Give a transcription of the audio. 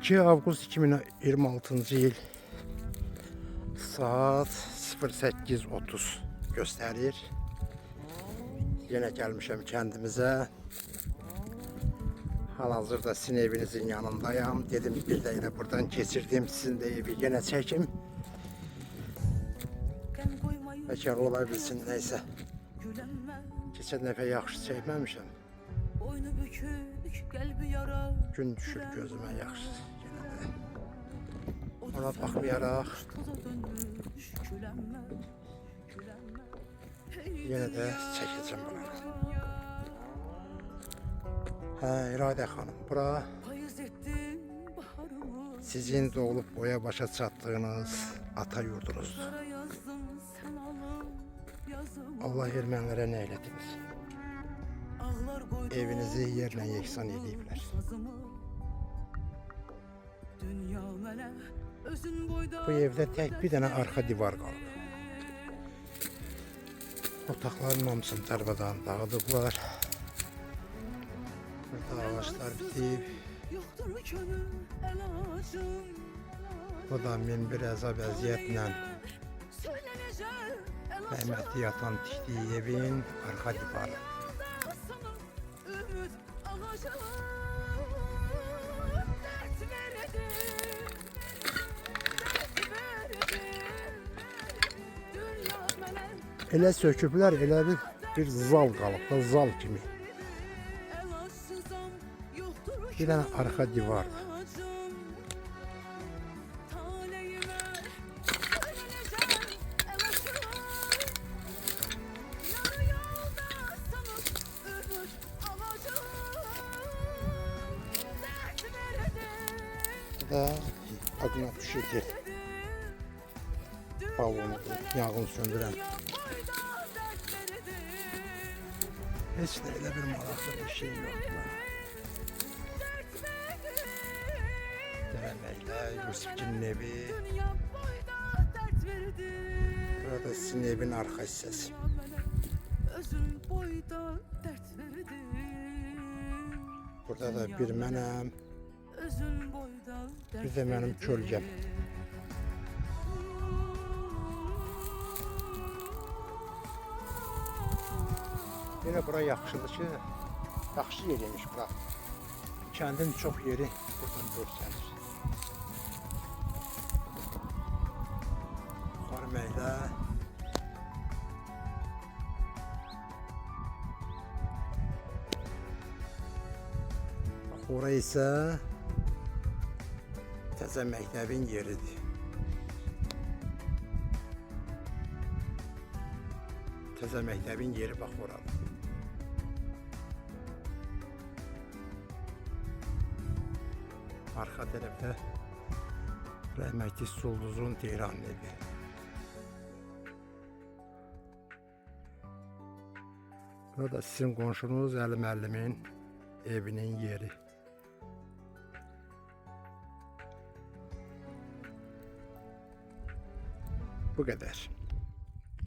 2 Avqust 2026-cı il saat 08:30 göstərir. Yenə gəlmişəm kəndimizə. Hal-hazırda sizin evinizin yanındayım. Dedim bir dəqiqə buradan keçirdim. Sizin de evi yenə çəkim. Bəlkə ola bilsin, neysə. Keçən dəfə yaxşı çəkməmişəm. Gün düşür gözümə yaxşı. Ona baxmayaraq yenə də çəkəcəm bunları. İradə xanım, bura sizin doğulup boya başa çatdığınız ata yurdunuzdur. Allah ermənlərə nə elədiniz? Evinizi yerlə yeksan ediblər. Bu evdə tək bir dənə arxa divar qalıb. Otaqların hamısını darbadan dağıdıblar. Burada ağaçlar bitib. Bu da min bir əzab əziyyətlə rəhmətli yatan tikdiyi evin arxa divarı. Elə söküblər, elə bir zal qalıb da, zal kimi. Bir dənə arxa divardır. Bu da adına düşürdü. Balonu, yanğın söndürən. Heç də elə bir maraqlı bir şey yoxdur. Deməməklə Yusifginin evi. Burada sizin evin arxa hissəsi. Burada da bir mənəm. Bir də mənim kölgəm. Yine bura yaxşıdır ki, yaxşı yeriymiş bura. Kəndin çox yeri buradan görsənir. Yuxarı meylə. Bax, ora isə təzə məktəbin yeridir. Təzə məktəbin yeri bax orada. Arka tarafta rahmetli Sulduz'un Tehran evi. Burada sizin komşunuz Ali Müəllimin evinin yeri. Bu kadar.